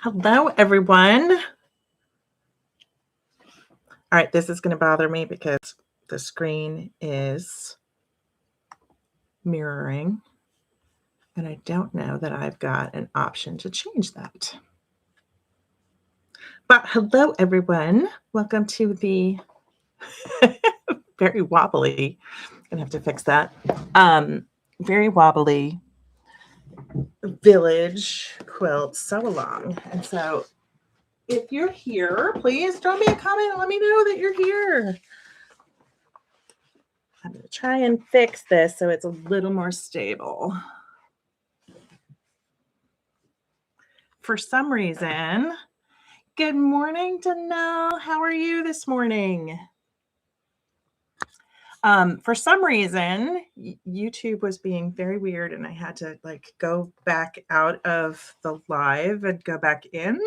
Hello, everyone. All right, this is going to bother me because the screen is mirroring, and I don't know that I've got an option to change that. But hello, everyone. Welcome to the very wobbly, I'm going to have to fix that, very wobbly village quilt sew-along. And so if you're here, please drop me a comment and let me know that you're here. I'm going to try and fix this so it's a little more stable. For some reason, good morning, Danelle. How are you this morning? For some reason, YouTube was being very weird and I had to go back out of the live and go back in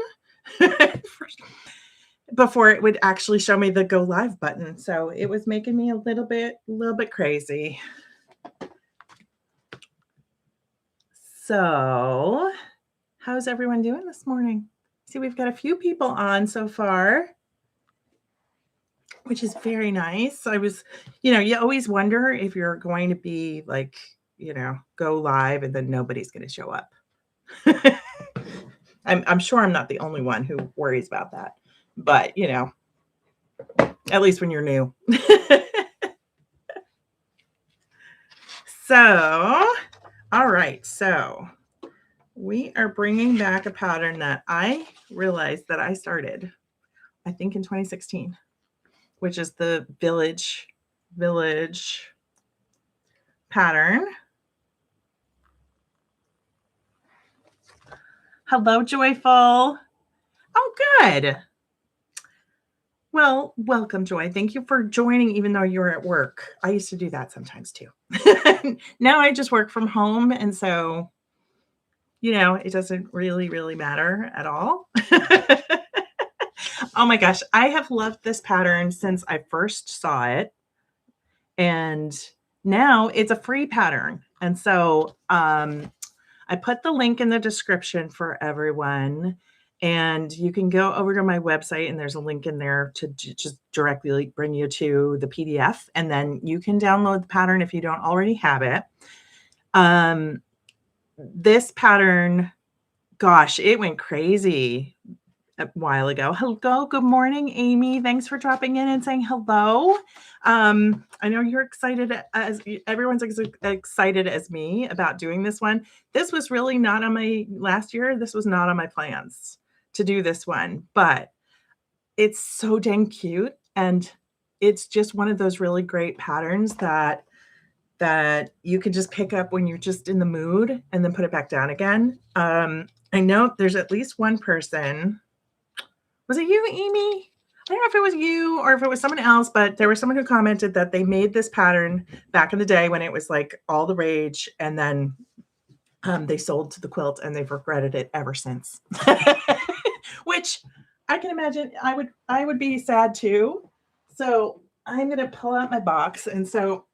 before it would actually show me the go live button. So it was making me a little bit crazy. So how's everyone doing this morning? See, we've got a few people on so far, which is very nice. I was, you always wonder if you're going to be go live and then nobody's going to show up. I'm sure I'm not the only one who worries about that, but at least when you're new. So, all right. So we are bringing back a pattern that I realized that I started, I think in 2016, which is the village pattern. Hello, Joyful. Oh, good. Well, welcome, Joy. Thank you for joining, even though you're at work. I used to do that sometimes too. Now I just work from home. And so, it doesn't really matter at all. Oh my gosh. I have loved this pattern since I first saw it. And now it's a free pattern. And so I put the link in the description for everyone. And you can go over to my website and there's a link in there to just directly bring you to the PDF. And then you can download the pattern if you don't already have it. This pattern, gosh, it went crazy a while ago. Hello, good morning, Amy. Thanks for dropping in and saying hello. I know you're excited, as everyone's excited as me about doing this one. This was really not on my last year. This was not on my plans to do this one, but it's so dang cute. And it's just one of those really great patterns that you can just pick up when you're just in the mood and then put it back down again. I know there's at least one person. Was it you, Amy? I don't know if it was you or if it was someone else, but there was someone who commented that they made this pattern back in the day when it was like all the rage, and then they sold to the quilt and they've regretted it ever since. Which I can imagine I would be sad too. So I'm going to pull out my box. And so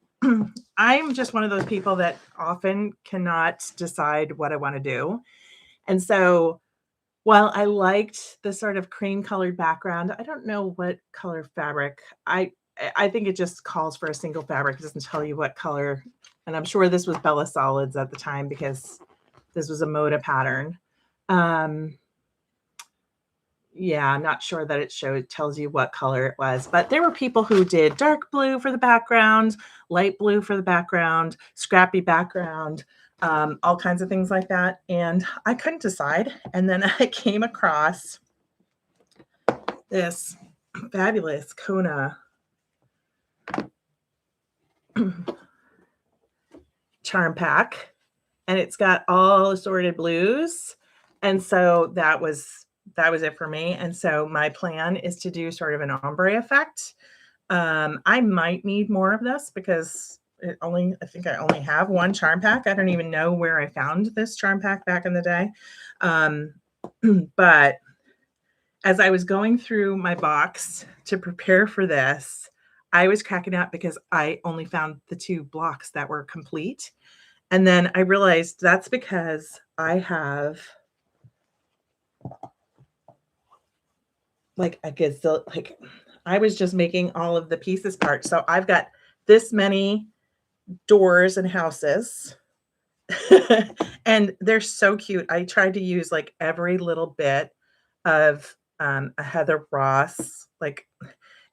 I'm just one of those people that often cannot decide what I want to do. And so while I liked the sort of cream colored background, I don't know what color fabric. I think it just calls for a single fabric. It doesn't tell you what color. And I'm sure this was Bella Solids at the time because this was a Moda pattern. Yeah, I'm not sure that it tells you what color it was, but there were people who did dark blue for the background, light blue for the background, scrappy background, all kinds of things like that. And I couldn't decide. And then I came across this fabulous Kona charm pack, and it's got all assorted blues. And so that was it for me. And so my plan is to do sort of an ombre effect. I might need more of this because I think I only have one charm pack. I don't even know where I found this charm pack back in the day. But as I was going through my box to prepare for this, I was cracking up because I only found the 2 blocks that were complete. And then I realized that's because I have like a gazillion, like I was just making all of the pieces part. So I've got this many doors and houses. And they're so cute. I tried to use like every little bit of a Heather Ross, like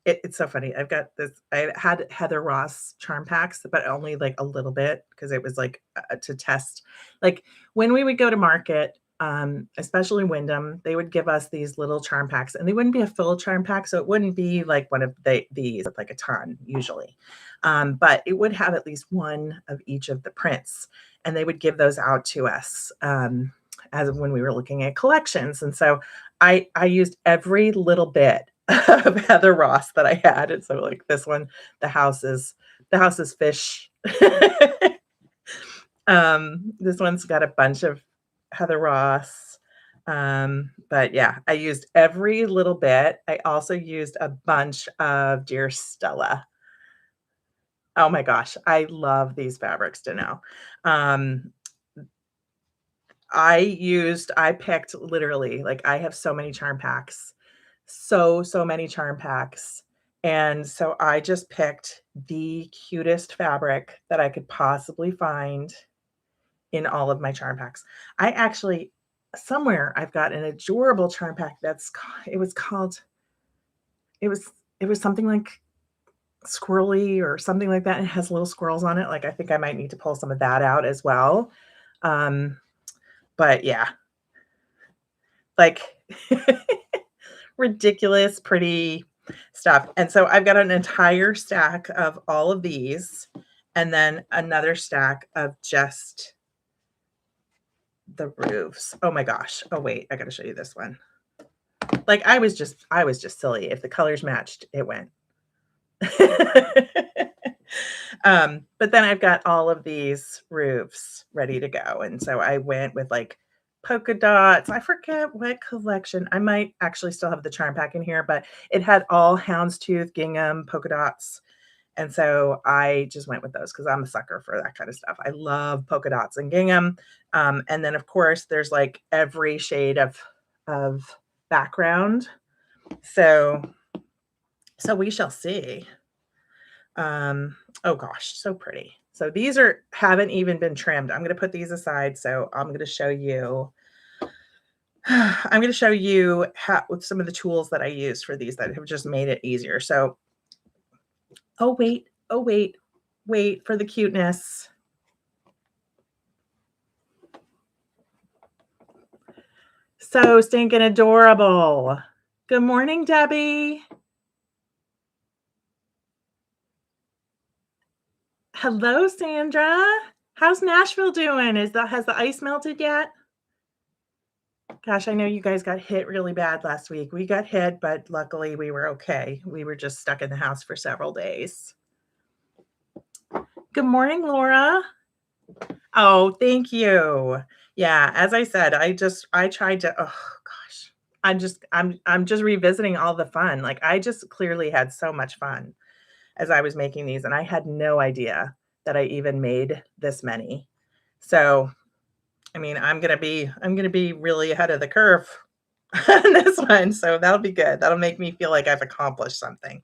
it's so funny. I've got this, I had Heather Ross charm packs, but only like a little bit because it was like to test. Like when we would go to market, especially Wyndham, they would give us these little charm packs, and they wouldn't be a full charm pack. So it wouldn't be like one of these, like a ton usually. But it would have at least one of each of the prints, and they would give those out to us as of when we were looking at collections. And so I used every little bit of Heather Ross that I had. And so like this one, the house is fish. This one's got a bunch of Heather Ross. But yeah, I used every little bit. I also used a bunch of Dear Stella. Oh my gosh, I love these fabrics to know. I picked literally, like I have so many charm packs, so many charm packs. And so I just picked the cutest fabric that I could possibly find in all of my charm packs. I actually, somewhere I've got an adorable charm pack it was something like squirrely or something like that. It has little squirrels on it. Like I think I might need to pull some of that out as well. But yeah, like ridiculous, pretty stuff. And so I've got an entire stack of all of these, and then another stack of just the roofs. Oh my gosh. Oh wait, I got to show you this one. Like I was just silly. If the colors matched, it went. But then I've got all of these roofs ready to go. And so I went with like polka dots. I forget what collection. I might actually still have the charm pack in here, but it had all houndstooth, gingham, polka dots. And so I just went with those because I'm a sucker for that kind of stuff. I love polka dots and gingham. And then of course there's like every shade of background. So we shall see. Oh gosh, so pretty. So these haven't even been trimmed. I'm going to put these aside. So I'm going to show you how with some of the tools that I used for these that have just made it easier. So, oh wait for the cuteness. So stinking adorable. Good morning, Debbie. Hello, Sandra. How's Nashville doing? Has the ice melted yet? Gosh, I know you guys got hit really bad last week. We got hit, but luckily we were okay. We were just stuck in the house for several days. Good morning, Laura. Oh, thank you. Yeah, as I said, I tried to, oh gosh. I'm just revisiting all the fun. Like I just clearly had so much fun as I was making these, and I had no idea that I even made this many. So, I mean, I'm going to be really ahead of the curve on this one. So that'll be good. That'll make me feel like I've accomplished something.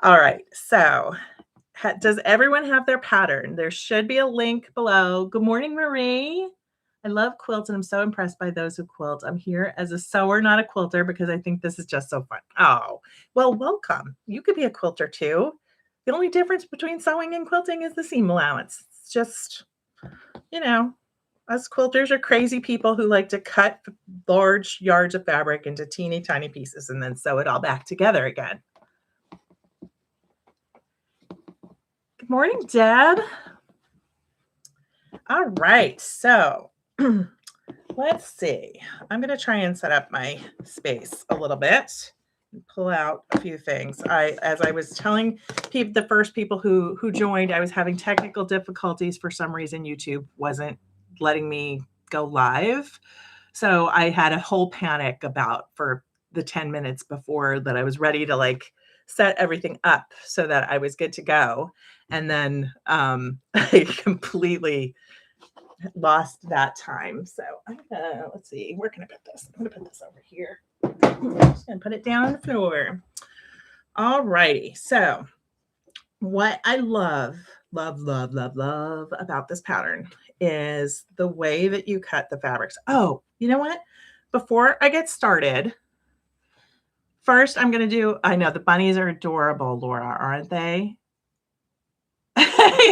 All right. So does everyone have their pattern? There should be a link below. Good morning, Marie. I love quilts, and I'm so impressed by those who quilt. I'm here as a sewer, not a quilter, because I think this is just so fun. Oh, well, welcome. You could be a quilter too. The only difference between sewing and quilting is the seam allowance. It's just, us quilters are crazy people who like to cut large yards of fabric into teeny tiny pieces and then sew it all back together again. Good morning, Deb. All right, so let's see. I'm going to try and set up my space a little bit and pull out a few things. As I was telling the first people who joined, I was having technical difficulties. For some reason, YouTube wasn't letting me go live. So I had a whole panic for the 10 minutes before that I was ready to like set everything up so that I was good to go. And then I completely lost that time. So I'm gonna, let's see, where can I put this? I'm gonna put this over here. I'm just gonna put it down on the floor. All righty. So what I love about this pattern is the way that you cut the fabrics. Oh, you know what? Before I get started, first I'm going to do, I know the bunnies are adorable, Laura, aren't they?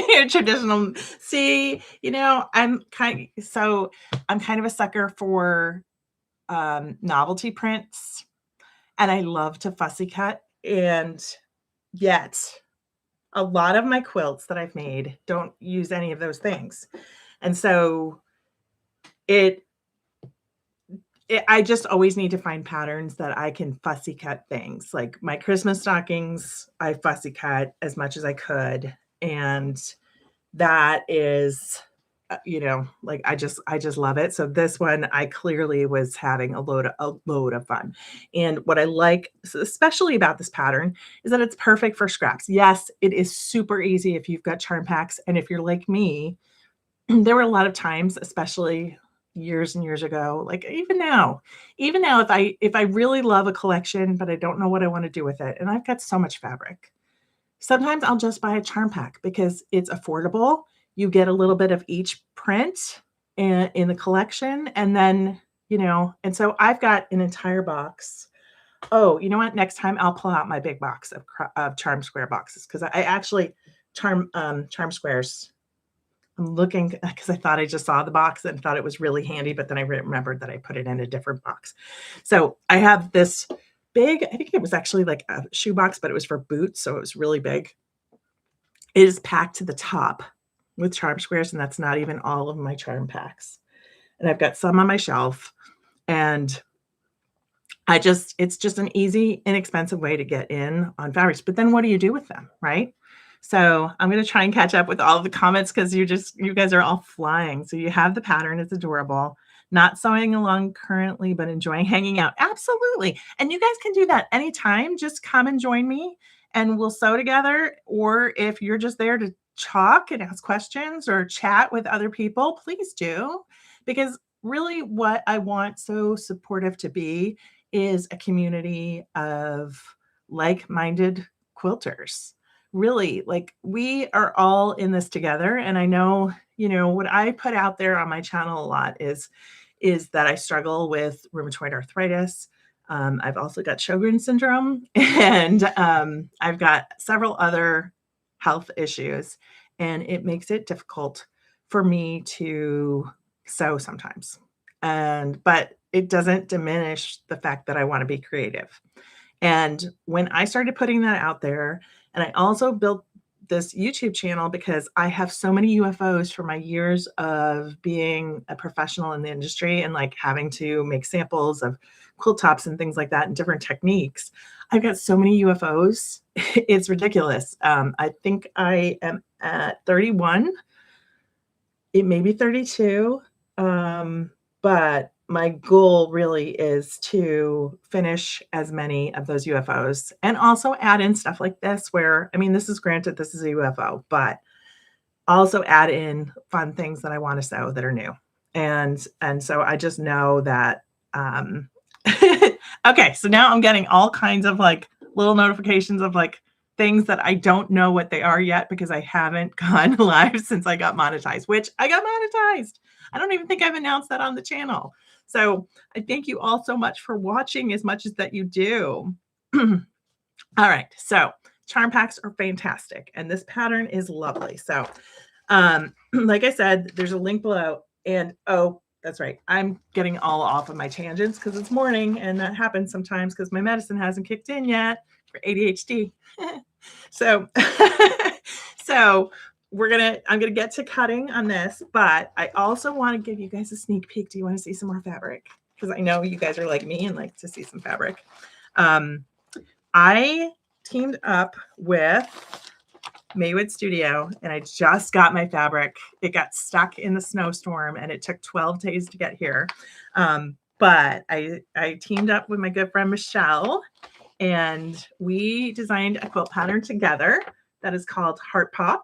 Your traditional, see, you know, I'm kind of a sucker for novelty prints, and I love to fussy cut, and yet a lot of my quilts that I've made don't use any of those things. And so I just always need to find patterns that I can fussy cut things. Like my Christmas stockings, I fussy cut as much as I could. And that is, you know, like I just love it. So this one, I clearly was having a load of fun. And what I like, especially about this pattern, is that it's perfect for scraps. Yes, it is super easy if you've got charm packs. And if you're like me, there were a lot of times, especially years and years ago, like even now, if I really love a collection, but I don't know what I want to do with it, and I've got so much fabric, sometimes I'll just buy a charm pack because it's affordable. You get a little bit of each print in the collection. And then, you know, and so I've got an entire box. Oh, you know what? Next time I'll pull out my big box of charm square boxes, because I actually charm squares. I'm looking because I thought I just saw the box and thought it was really handy, but then I remembered that I put it in a different box. So I have this big, I think it was actually like a shoe box, but it was for boots. So it was really big. It is packed to the top with charm squares, and that's not even all of my charm packs. And I've got some on my shelf, and it's just an easy, inexpensive way to get in on fabrics. But then what do you do with them, right? So I'm going to try and catch up with all of the comments because you guys are all flying. So you have the pattern. It's adorable. Not sewing along currently, but enjoying hanging out. Absolutely. And you guys can do that anytime. Just come and join me and we'll sew together. Or if you're just there to talk and ask questions or chat with other people, please do. Because really what I want So Supportive to be is a community of like-minded quilters. Really, like we are all in this together. And I know, you know, what I put out there on my channel a lot is that I struggle with rheumatoid arthritis. I've also got Sjogren's syndrome, and I've got several other health issues, and it makes it difficult for me to sew sometimes. But it doesn't diminish the fact that I want to be creative. And when I started putting that out there, and I also built this YouTube channel because I have so many UFOs from my years of being a professional in the industry and like having to make samples of quilt tops and things like that and different techniques. I've got so many UFOs. It's ridiculous. I think I am at 31. It may be 32. But my goal really is to finish as many of those UFOs and also add in stuff like this where, I mean, this is a UFO, but also add in fun things that I want to sew that are new. And so I just know that, okay, so now I'm getting all kinds of like little notifications of like things that I don't know what they are yet because I haven't gone live since I got monetized, which I got monetized. I don't even think I've announced that on the channel. So I thank you all so much for watching as much as that you do. All right. So charm packs are fantastic. And this pattern is lovely. So like I said, there's a link below. And oh, that's right. I'm getting all off of my tangents because it's morning. And that happens sometimes because my medicine hasn't kicked in yet for ADHD. So, I'm gonna get to cutting on this, but I also want to give you guys a sneak peek. Do you want to see some more fabric? Because I know you guys are like me and like to see some fabric. I teamed up with Maywood Studio, and I just got my fabric. It got stuck in the snowstorm, and it took 12 days to get here. But I teamed up with my good friend Michelle, and we designed a quilt pattern together that is called Heart Pop.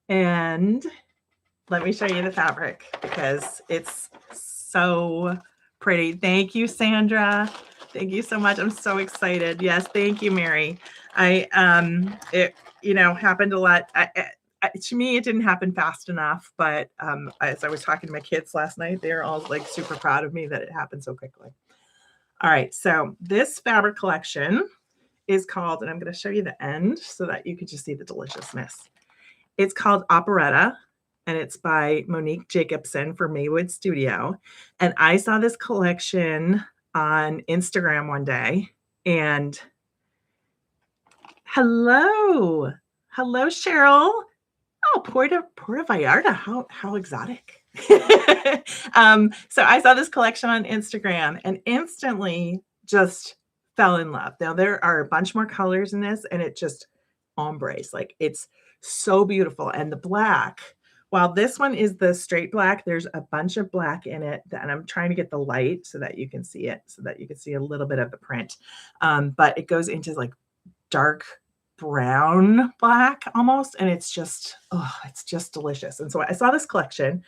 And let me show you the fabric because it's so pretty. Thank you, Sandra. Thank you so much. I'm so excited. Yes, thank you, Mary. It happened a lot. To me, it didn't happen fast enough, but as I was talking to my kids last night, they're all like super proud of me that it happened so quickly. All right, so this fabric collection is called, and I'm going to show you the end so that you can just see the deliciousness. It's called Operetta, and it's by Monique Jacobson for Maywood Studio. And I saw this collection on Instagram one day, and hello, Cheryl. Oh, Puerto Vallarta. How exotic. So I saw this collection on Instagram and instantly just fell in love. Now there are a bunch more colors in this, and it just ombres. Like it's so beautiful. And the black, while this one is the straight black, there's a bunch of black in it, and I'm trying to get the light so that you can see it, so that you can see a little bit of the print. But it goes into like dark brown black almost, and it's just delicious. And so I saw this collection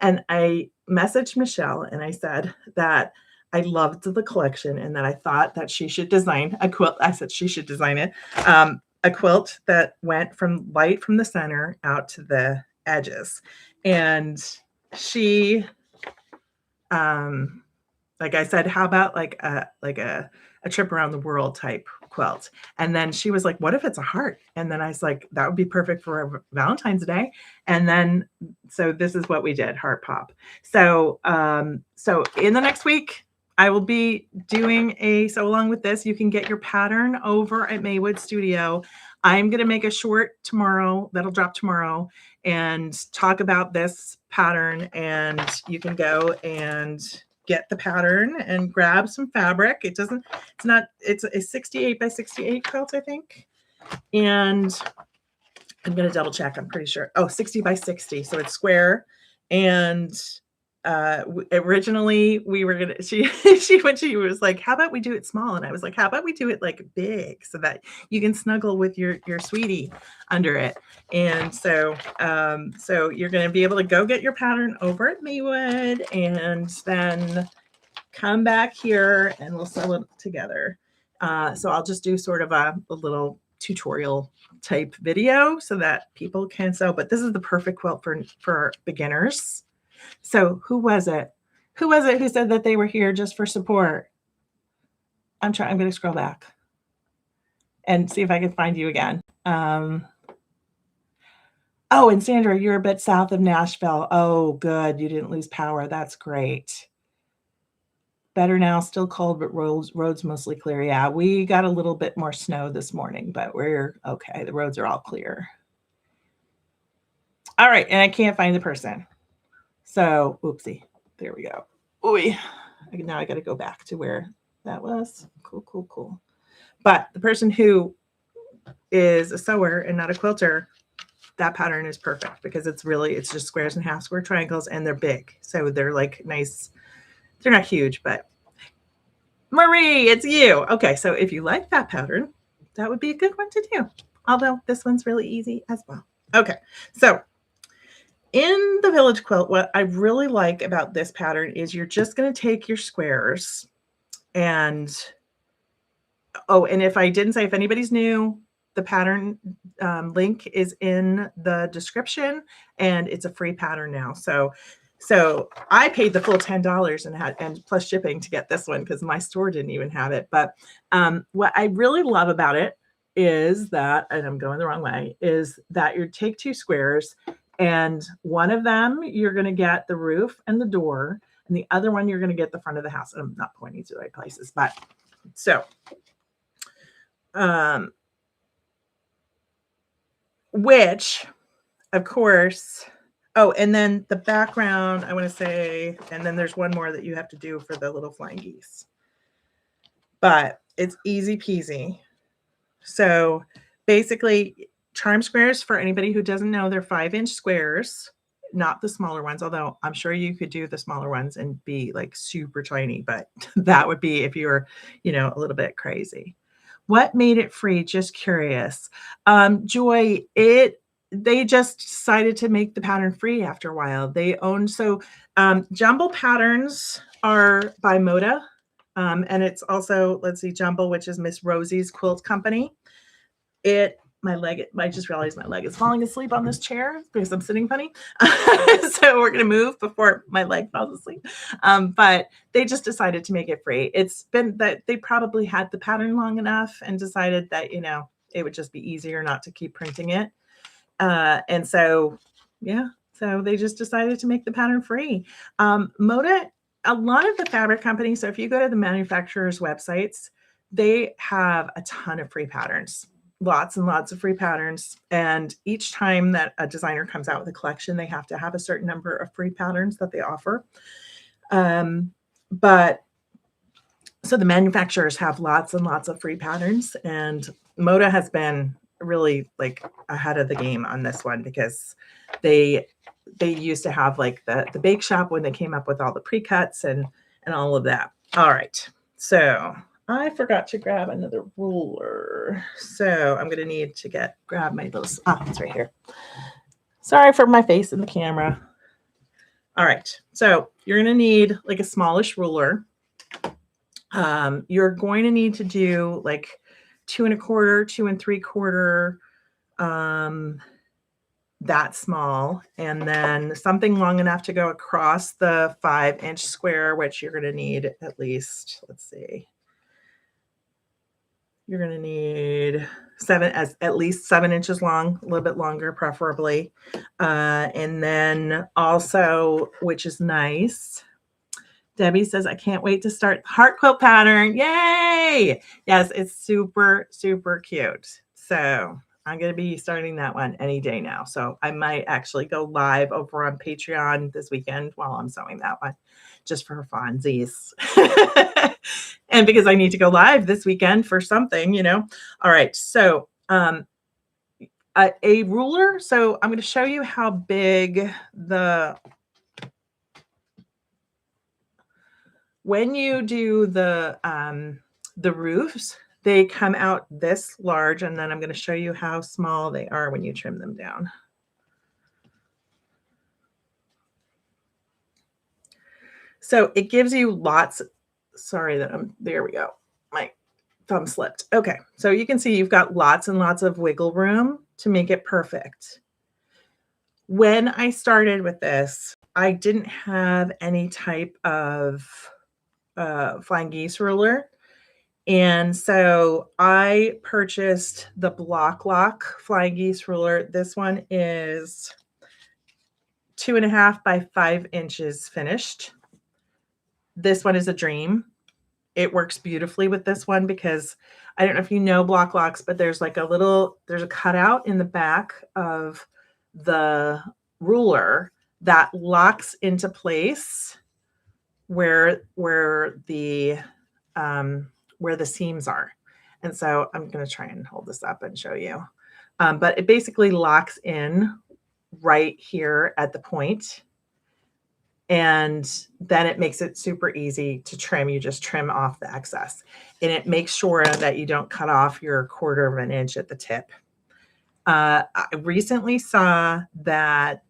and I messaged Michelle and I said that I loved the collection and that I thought that she should design a quilt. I said she should design it, a quilt that went from light from the center out to the edges. And she like I said, how about like a trip around the world type quilt? And then she was like, what if it's a heart? And then I was like, that would be perfect for Valentine's Day. And then, so this is what we did, heart pop. So, so in the next week, I will be doing so along with this, you can get your pattern over at Maywood Studio. I'm going to make a short tomorrow that'll drop tomorrow and talk about this pattern, and you can go and get the pattern and grab some fabric. It's a 68 by 68 quilt, I think. And I'm going to double check. I'm pretty sure. Oh, 60 by 60. So it's square. And originally we were going to, she was like, how about we do it small? And I was like, how about we do it like big so that you can snuggle with your sweetie under it. And so, so you're going to be able to go get your pattern over at Maywood and then come back here and we'll sew it together. So I'll just do sort of a little tutorial type video so that people can sew, but this is the perfect quilt for beginners. So who was it? Who was it who said that they were here just for support? I'm going to scroll back and see if I can find you again. Oh, and Sandra, you're a bit south of Nashville. Oh, good. You didn't lose power. That's great. Better now, still cold, but roads mostly clear. Yeah, we got a little bit more snow this morning, but we're okay. The roads are all clear. All right, and I can't find the person. So, oopsie. There we go. Ooh, now I got to go back to where that was. Cool. But the person who is a sewer and not a quilter, that pattern is perfect because it's just squares and half square triangles, and they're big. So they're like nice. They're not huge, but Marie, it's you. Okay, so if you like that pattern, that would be a good one to do. Although this one's really easy as well. Okay, so in the Village Quilt, what I really like about this pattern is you're just going to take your squares and, oh, and if I didn't say, if anybody's new, the pattern link is in the description and it's a free pattern now. So I paid the full $10 and plus shipping to get this one because my store didn't even have it. But what I really love about it is that, and I'm going the wrong way, is that you take two squares and one of them you're going to get the roof and the door, and the other one you're going to get the front of the house. And I'm not pointing to the right places, but so which of course. Oh, and then the background, I want to say, and then there's one more that you have to do for the little flying geese. But it's easy peasy. So basically, charm squares, for anybody who doesn't know, they're 5-inch squares, not the smaller ones, although I'm sure you could do the smaller ones and be like super tiny, but that would be if you were, a little bit crazy. What made it free? Just curious. Joy, they just decided to make the pattern free after a while. They own Jumble patterns are by Moda. And it's also, let's see, Jumble, which is Miss Rosie's quilt company. I just realized my leg is falling asleep on this chair because I'm sitting funny. So we're going to move before my leg falls asleep. But they just decided to make it free. It's been that they probably had the pattern long enough and decided that, it would just be easier not to keep printing it. And so, yeah, so they just decided to make the pattern free. Moda, a lot of the fabric companies, so if you go to the manufacturers' websites, they have a ton of free patterns, lots and lots of free patterns. And each time that a designer comes out with a collection, they have to have a certain number of free patterns that they offer. But so the manufacturers have lots and lots of free patterns, and Moda has been really like ahead of the game on this one because they used to have like the bake shop when they came up with all the pre-cuts and all of that. All right, so I forgot to grab another ruler, so I'm gonna need to grab my little it's right here. Sorry for my face in the camera. All right, so you're gonna need like a smallish ruler. You're going to need to do like 2 1/4, 2 3/4, that small, and then something long enough to go across the 5-inch square, which you're going to need at least, let's see, you're going to need at least 7 inches long, a little bit longer, preferably. And then also, which is nice, Debbie says, I can't wait to start the heart quilt pattern. Yay! Yes, it's super, super cute. So I'm going to be starting that one any day now. So I might actually go live over on Patreon this weekend while I'm sewing that one, just for funsies. And because I need to go live this weekend for something, All right. So a ruler. So I'm going to show you how big when you do the roofs, they come out this large, and then I'm going to show you how small they are when you trim them down. So it gives you lots. Sorry that there we go. My thumb slipped. Okay, so you can see you've got lots and lots of wiggle room to make it perfect. When I started with this, I didn't have any type of flying geese ruler. And so I purchased the Block Lock flying geese ruler. This one is 2.5 by 5 inches finished. This one is a dream. It works beautifully with this one because I don't know if you know Block Locks, but there's like there's a cutout in the back of the ruler that locks into place where the seams are. And so I'm going to try and hold this up and show you. But it basically locks in right here at the point. And then it makes it super easy to trim. You just trim off the excess. And it makes sure that you don't cut off your 1/4 of an inch at the tip. I recently saw that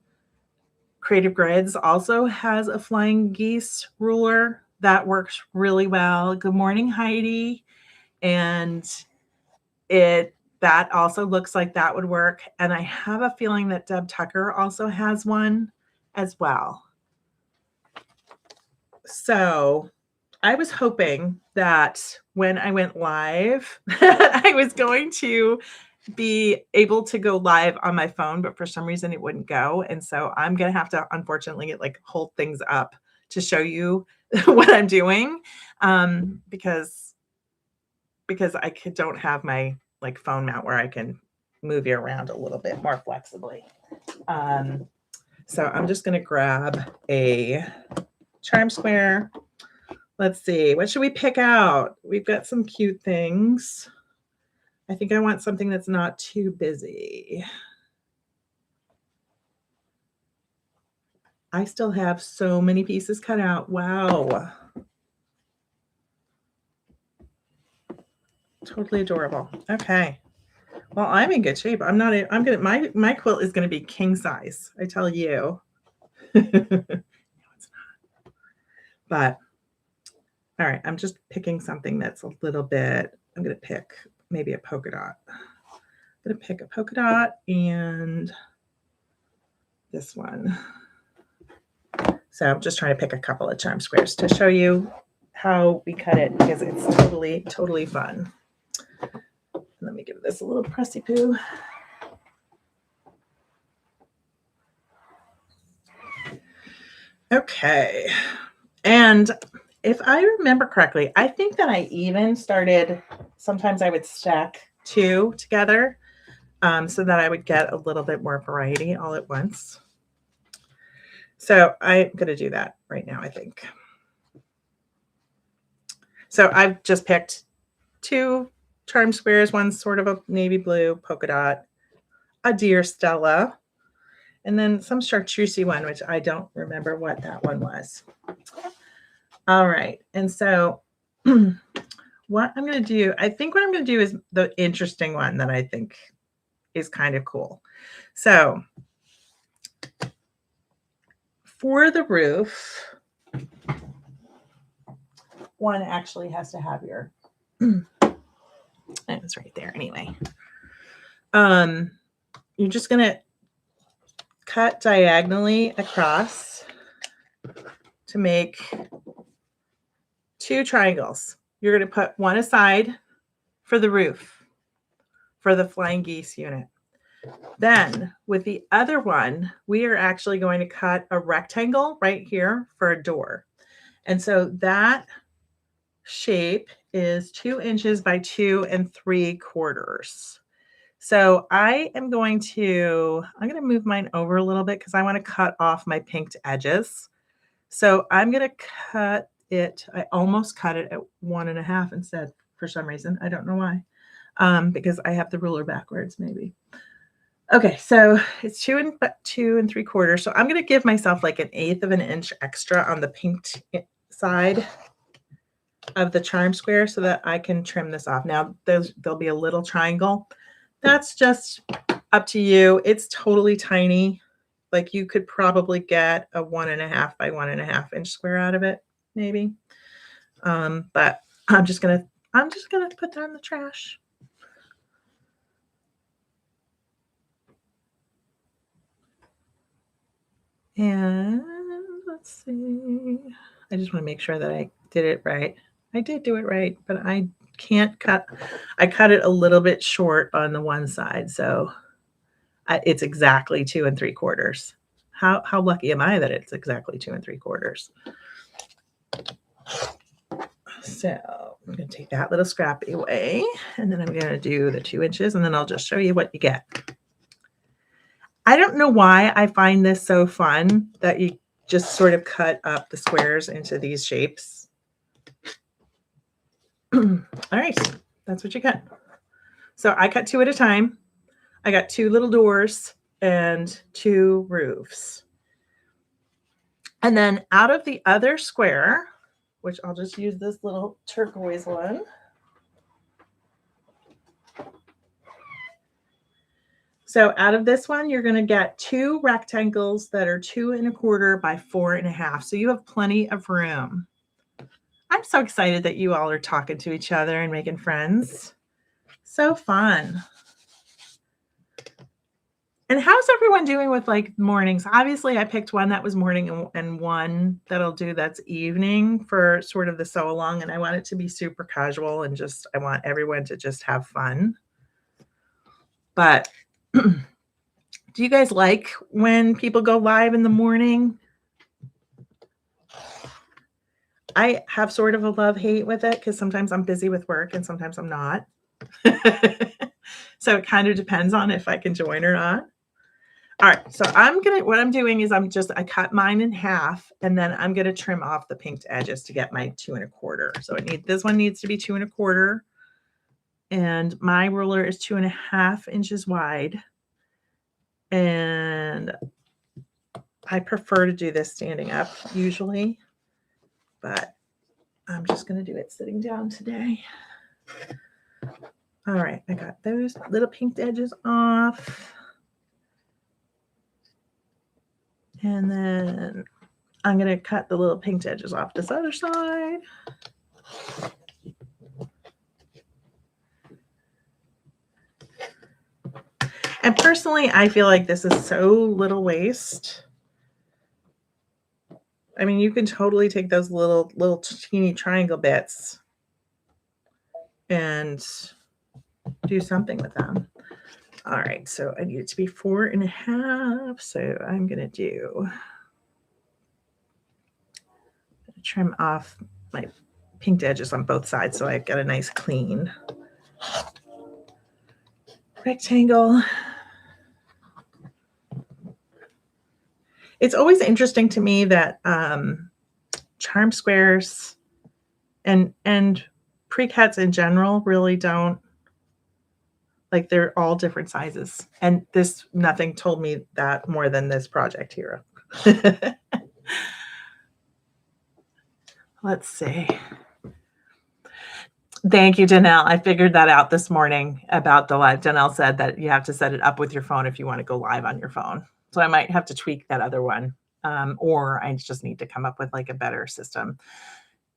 Creative Grids also has a flying geese ruler that works really well. Good morning, Heidi. And that also looks like that would work. And I have a feeling that Deb Tucker also has one as well. So I was hoping that when I went live, I was going to be able to go live on my phone, but for some reason it wouldn't go. And so I'm going to have to, unfortunately, hold things up to show you what I'm doing, because I don't have my phone mount where I can move you around a little bit more flexibly. So I'm just going to grab a charm square. Let's see, what should we pick out? We've got some cute things. I think I want something that's not too busy. I still have so many pieces cut out. Wow. Totally adorable. Okay. Well, I'm in good shape. I'm not. I'm gonna. My quilt is gonna be king size. I tell you. But all right, I'm just picking something that's a little bit. I'm gonna pick maybe a polka dot. I'm gonna pick a polka dot and this one. So I'm just trying to pick a couple of charm squares to show you how we cut it because it's totally fun. Let me give this a little pressy poo. Okay. And if I remember correctly, I think that I even started, sometimes I would stack two together so that I would get a little bit more variety all at once. So I'm going to do that right now, I think. So I've just picked two charm squares. One's sort of a navy blue polka dot, a deer Stella, and then some chartreusey one, which I don't remember what that one was. All right. And so what I'm going to do, I think what I'm going to do is the interesting one that I think is kind of cool. So for the roof, one actually has to have your, it was right there anyway. You're just going to cut diagonally across to make two triangles. You're going to put one aside for the roof, for the flying geese unit. Then with the other one, we are actually going to cut a rectangle right here for a door. And so that shape is 2 inches by 2 3/4. So I'm going to move mine over a little bit because I want to cut off my pinked edges. So I'm going to cut it. I almost cut it at 1.5 instead for some reason. I don't know why. Because I have the ruler backwards maybe. Okay, so it's 2 3/4. So I'm going to give myself like 1/8 of an inch extra on the pinked side of the charm square so that I can trim this off. Now there'll be a little triangle. That's just up to you. It's totally tiny. Like you could probably get a 1.5 by 1.5 inch square out of it, maybe. But I'm just gonna put that in the trash. And let's see. I just want to make sure that I did it right. I did do it right, but I can't cut. I cut it a little bit short on the one side, so it's exactly 2 3/4. How lucky am I that it's exactly 2 3/4? So I'm going to take that little scrappy away, and then I'm going to do the 2 inches, and then I'll just show you what you get. I don't know why I find this so fun that you just sort of cut up the squares into these shapes. All right, that's what you cut. So I cut 2 at a time. I got 2 little doors and 2 roofs. And then out of the other square, which I'll just use this little turquoise one. So out of this one, you're going to get 2 rectangles that are 2 1/4 by 4 1/2. So you have plenty of room. I'm so excited that you all are talking to each other and making friends. So fun. And how's everyone doing with like mornings? Obviously, I picked one that was morning and one that I'll do that's evening for sort of the sew along. And I want it to be super casual and just, I want everyone to just have fun. But do you guys like when people go live in the morning? I have sort of a love-hate with it because sometimes I'm busy with work and sometimes I'm not. So it kind of depends on if I can join or not. All right, so what I'm doing is I cut mine in half and then I'm going to trim off the pinked edges to get my 2 1/4. So this one needs to be 2 1/4. And my ruler is 2.5 inches wide. And I prefer to do this standing up usually, but I'm just going to do it sitting down today. All right, I got those little pinked edges off. And then I'm going to cut the little pinked edges off this other side. And personally, I feel like this is so little waste. I mean, you can totally take those little teeny triangle bits and do something with them. All right, so I need it to be 4.5. So I'm going to trim off my pinked edges on both sides so I've got a nice clean rectangle. It's always interesting to me that charm squares and pre-cuts in general really don't, like, they're all different sizes. And this, nothing told me that more than this project here. Let's see. Thank you, Danelle. I figured that out this morning about the live. Danelle said that you have to set it up with your phone if you want to go live on your phone. So I might have to tweak that other one. Or I just need to come up with like a better system.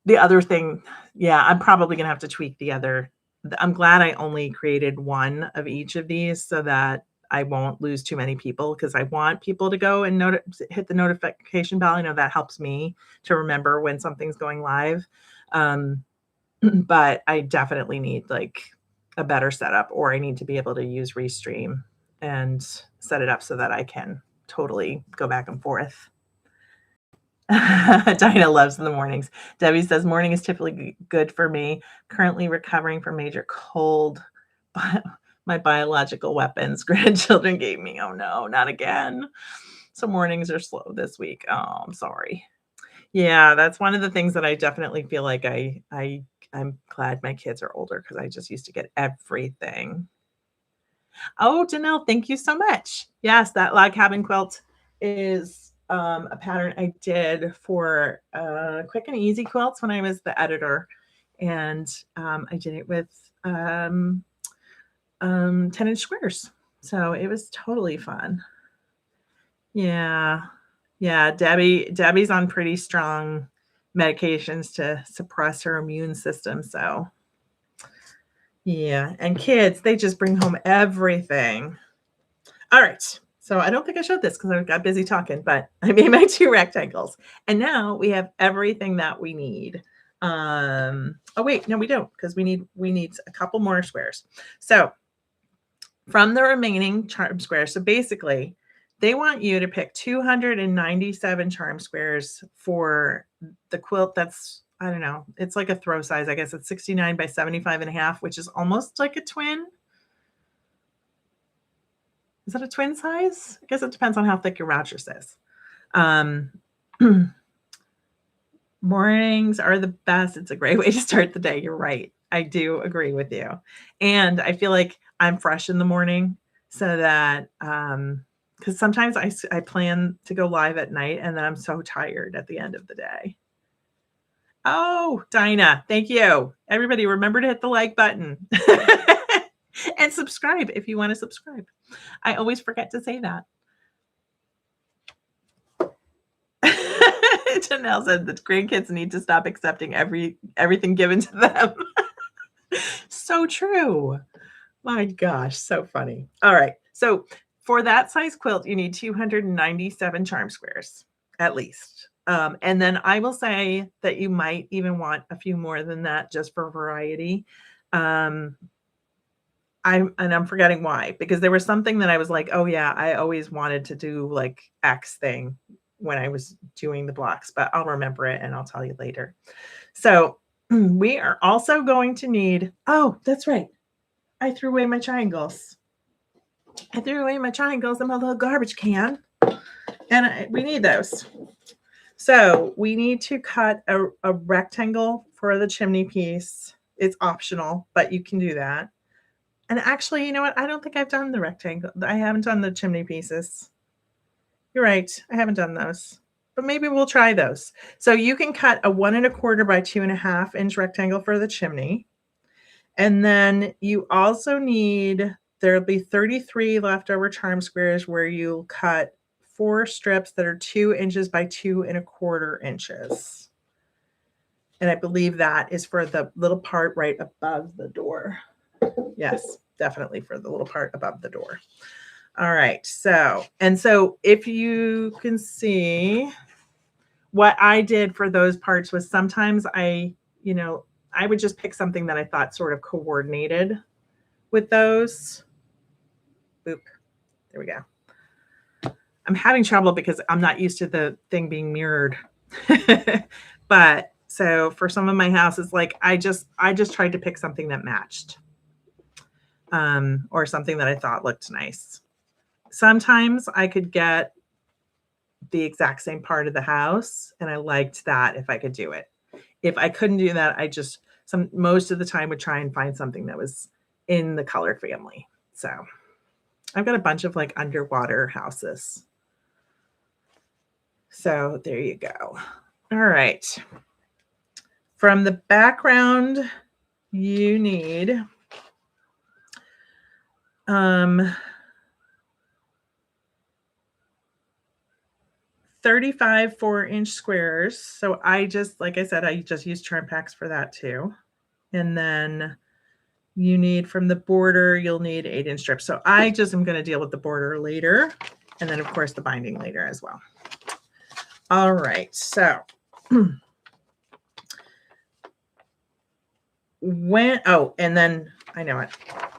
The other thing, yeah, I'm probably going to have to tweak the other. I'm glad I only created one of each of these so that I won't lose too many people, because I want people to go and hit the notification bell. I know that helps me to remember when something's going live. But I definitely need like a better setup, or I need to be able to use Restream and set it up so that I can totally go back and forth. Dinah loves the mornings. Debbie says morning is typically good for me. Currently recovering from major cold. My biological weapons grandchildren gave me. Oh no, not again. So mornings are slow this week. Oh, I'm sorry. Yeah, that's one of the things that I definitely feel like I'm glad my kids are older, because I just used to get everything. Oh, Janelle, thank you so much. Yes, that log cabin quilt is a pattern I did for Quick and Easy Quilts when I was the editor. And I did it with 10-inch squares. So it was totally fun. Yeah. Yeah, Debbie's on pretty strong medications to suppress her immune system. So yeah, and kids, they just bring home everything. All right. So I don't think I showed this because I got busy talking, but I made my 2 rectangles. And now we have everything that we need. Oh wait, no, we don't, because we need a couple more squares. So from the remaining charm squares, so basically they want you to pick 297 charm squares for the quilt. That's, I don't know, it's like a throw size. I guess it's 69 by 75.5, which is almost like a twin. Is that a twin size? I guess it depends on how thick your mattress is. Mornings are the best. It's a great way to start the day. You're right. I do agree with you. And I feel like I'm fresh in the morning, so that because sometimes I plan to go live at night and then I'm so tired at the end of the day. Oh, Dinah, thank you. Everybody, remember to hit the like button and subscribe if you want to subscribe. I always forget to say that. Janelle said that grandkids need to stop accepting everything given to them. So true. My gosh, so funny. All right. So for that size quilt, you need 297 charm squares at least. And then I will say that you might even want a few more than that just for variety. I'm forgetting why, because there was something that I was like, oh yeah, I always wanted to do like X thing when I was doing the blocks, but I'll remember it and I'll tell you later. So we are also going to need, oh, that's right. I threw away my triangles. I threw away my triangles in my little garbage can, and we need those. So we need to cut a rectangle for the chimney piece. It's optional, but you can do that. And actually, you know what? I don't think I've done the rectangle. I haven't done the chimney pieces. You're right. I haven't done those, but maybe we'll try those. So you can cut a 1 1/4 by 2.5 inch rectangle for the chimney. And then you also need, there'll be 33 leftover charm squares where you'll cut 4 strips that are 2 inches by 2¼ inches. And I believe that is for the little part right above the door. Yes, definitely for the little part above the door. All right. So if you can see, what I did for those parts was sometimes I would just pick something that I thought sort of coordinated with those. Boop. There we go. I'm having trouble because I'm not used to the thing being mirrored. But so for some of my houses, like I just tried to pick something that matched, or something that I thought looked nice. Sometimes I could get the exact same part of the house, and I liked that if I could do it. If I couldn't do that, most of the time would try and find something that was in the color family. So I've got a bunch of like underwater houses. So there you go. All right. From the background, you need 35 4-inch squares. So like I said, I just use charm packs for that too. And then you need, from the border, you'll need 8-inch strips. So I just am going to deal with the border later. And then of course the binding later as well. All right. So and then I know it.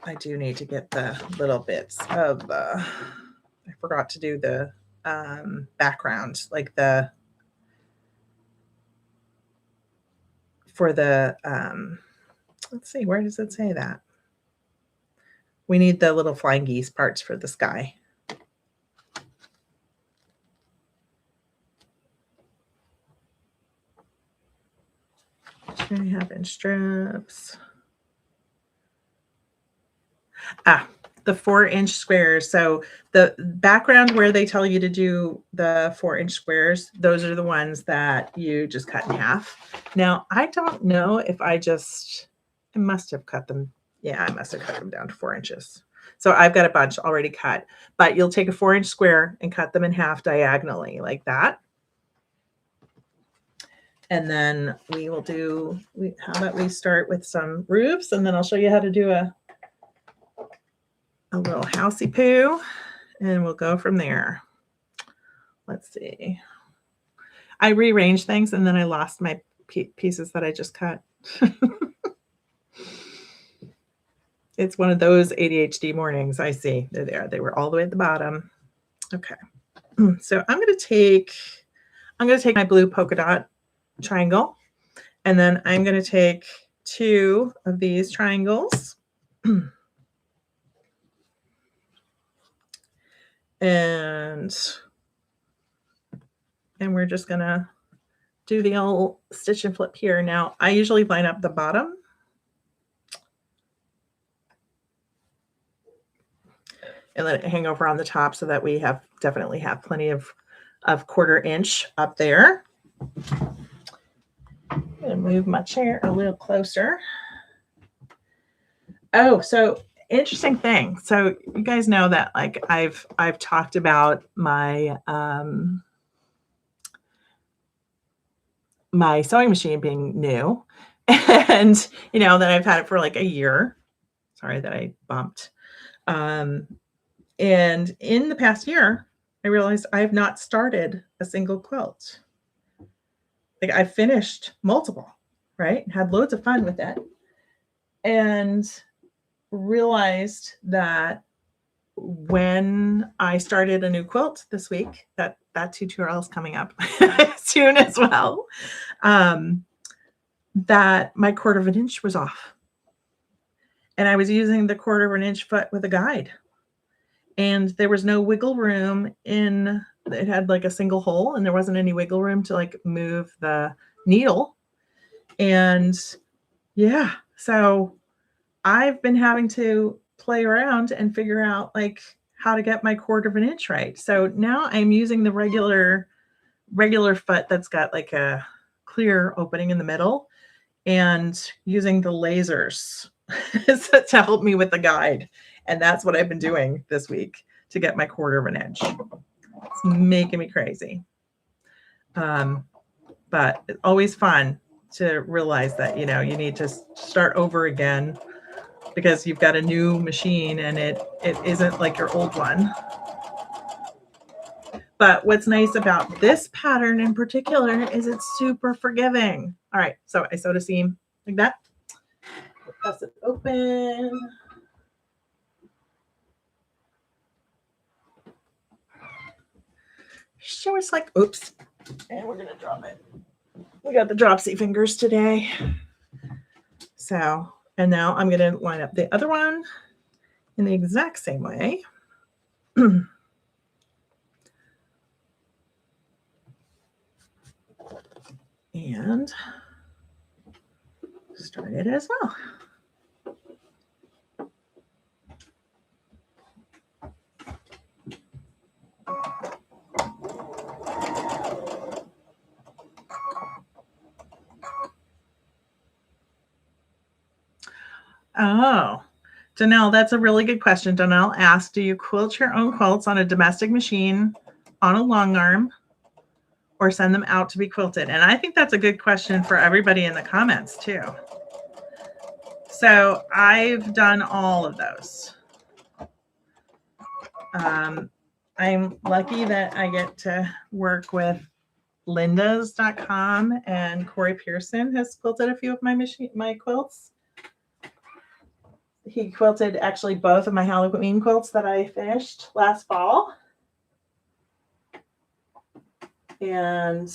I do need to get the little bits of, I forgot to do the background, like for the, let's see, where does it say that? We need the little flying geese parts for the sky. 2.5-inch strips. The 4-inch squares. So the background where they tell you to do the 4-inch squares, those are the ones that you just cut in half. Now, I don't know if I must have cut them. Yeah, I must have cut them down to 4 inches. So I've got a bunch already cut, but you'll take a 4-inch square and cut them in half diagonally like that. And then we will how about we start with some roofs, and then I'll show you how to do a little housey poo, and we'll go from there. Let's see. I rearranged things and then I lost my pieces that I just cut. It's one of those ADHD mornings. I see. They're there. They were all the way at the bottom. Okay. So I'm going to take my blue polka dot triangle, and then I'm going to take 2 of these triangles. And we're just going to do the old stitch and flip here. Now, I usually line up the bottom. And let it hang over on the top so that we definitely have plenty of 1/4 inch up there. I'm going to move my chair a little closer. Oh, so interesting thing. So you guys know that like I've talked about my my sewing machine being new, and that I've had it for like a year. Sorry that I bumped. And in the past year, I realized I have not started a single quilt. Like I finished multiple, right? Had loads of fun with it, and realized that when I started a new quilt this week, that tutorial is coming up soon as well, that my 1/4 inch was off. And I was using the 1/4 inch foot with a guide. And there was no wiggle room it had like a single hole, and there wasn't any wiggle room to like move the needle. And yeah, so I've been having to play around and figure out like how to get my 1/4 inch right. So now I'm using the regular foot that's got like a clear opening in the middle, and using the lasers so, to help me with the guide. And that's what I've been doing this week to get my 1/4 of an inch. It's making me crazy. But it's always fun to realize that, you know, you need to start over again because you've got a new machine and it isn't like your old one. But what's nice about this pattern in particular is it's super forgiving. All right, so I sewed a seam like that. Press it open. So it's like, oops, and we're gonna drop it. We got the dropsy fingers today. So, and now I'm gonna line up the other one in the exact same way. And start it as well. Oh, Danelle, that's a really good question. Danelle asked, do you quilt your own quilts on a domestic machine on a long arm or send them out to be quilted? And I think that's a good question for everybody in the comments too. So I've done all of those. I'm lucky that I get to work with lindas.com, and Corey Pearson has quilted a few of my quilts. He quilted actually both of my Halloween quilts that I finished last fall. And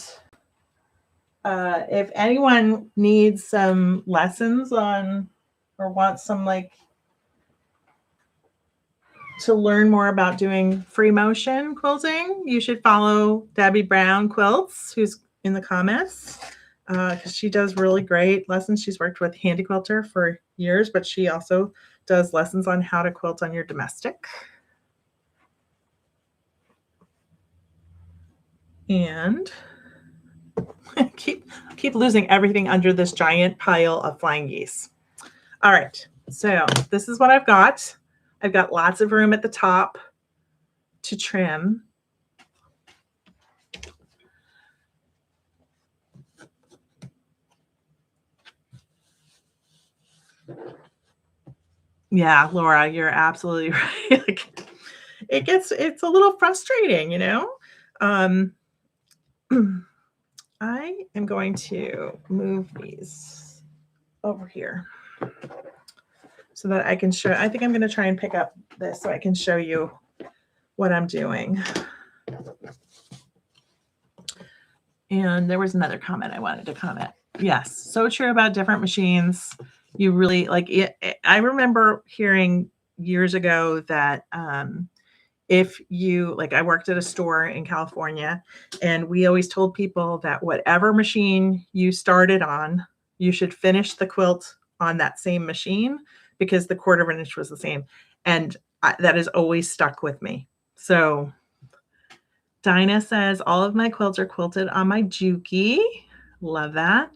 if anyone needs some lessons on or wants some like to learn more about doing free motion quilting, you should follow Debbie Brown Quilts, who's in the comments, because she does really great lessons. She's worked with Handy Quilter for years, but she also does lessons on how to quilt on your domestic. And I keep losing everything under this giant pile of flying geese. All right, so this is what I've got. I've got lots of room at the top to trim. Yeah, Laura, you're absolutely right. Like, it's a little frustrating, you know. I am going to move these over here so that I can show. I think I'm going to try and pick up this so I can show you what I'm doing. And there was another comment I wanted to comment. Yes, so true about different machines. You really like it. I remember hearing years ago that if you like, I worked at a store in California, and we always told people that whatever machine you started on, you should finish the quilt on that same machine because the 1/4 of an inch was the same. And that has always stuck with me. So Dinah says, all of my quilts are quilted on my Juki. Love that.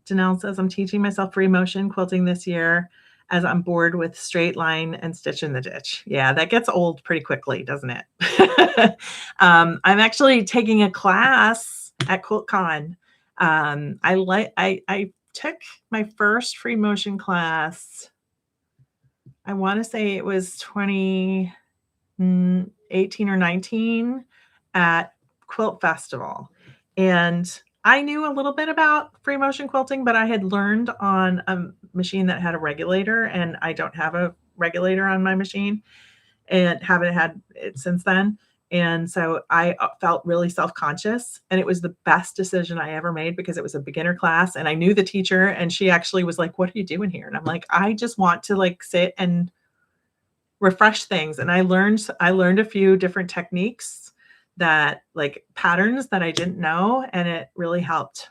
Janelle says, I'm teaching myself free motion quilting this year as I'm bored with straight line and stitch in the ditch. Yeah, that gets old pretty quickly, doesn't it? I'm actually taking a class at QuiltCon. I took my first free motion class. I want to say it was 2018 or 19 at Quilt Festival. And I knew a little bit about free motion quilting, but I had learned on a machine that had a regulator, and I don't have a regulator on my machine and haven't had it since then. And so I felt really self-conscious, and it was the best decision I ever made because it was a beginner class, and I knew the teacher, and she actually was like, what are you doing here? And I'm like, I just want to like sit and refresh things. And I learned a few different techniques that like patterns that I didn't know, and it really helped.